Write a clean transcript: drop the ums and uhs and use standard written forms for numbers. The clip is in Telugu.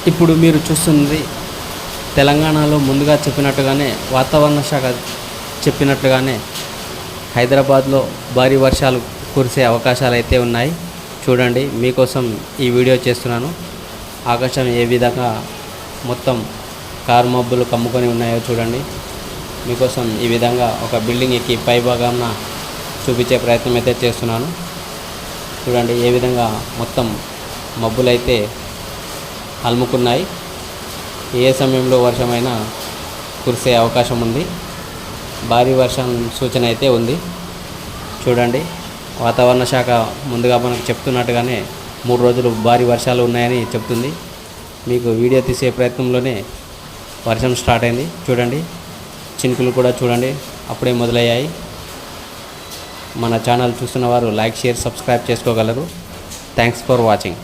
ఇప్పుడు మీరు చూస్తుంది తెలంగాణలో ముందుగా చెప్పినట్టుగానే వాతావరణ శాఖ చెప్పినట్లుగానే హైదరాబాద్లో భారీ వర్షాలు కురిసే అవకాశాలు అయితే ఉన్నాయి. చూడండి, మీకోసం ఈ వీడియో చేస్తున్నాను. ఆకాశం ఏ విధంగా మొత్తం కారు మబ్బులు కమ్ముకొని ఉన్నాయో చూడండి. మీకోసం ఈ విధంగా ఒక బిల్డింగ్ ఎక్కి పై భాగాన చూపించే ప్రయత్నం అయితే చేస్తున్నాను. చూడండి ఏ విధంగా మొత్తం మబ్బులైతే అలుముకున్నాయి. ఏ సమయంలో వర్షమైనా కురిసే అవకాశం ఉంది. భారీ వర్షం సూచన అయితే ఉంది. చూడండి, వాతావరణ శాఖ ముందుగా మనకు చెప్తున్నట్టుగానే 3 రోజులు భారీ వర్షాలు ఉన్నాయని చెప్తుంది. మీకు వీడియో తీసే ప్రయత్నంలోనే వర్షం స్టార్ట్ అయింది. చూడండి, చినుకులు కూడా చూడండి అప్పుడే మొదలయ్యాయి. మన ఛానల్ చూస్తున్న వారు లైక్, షేర్, సబ్స్క్రైబ్ చేసుకోగలరు. Thanks for watching.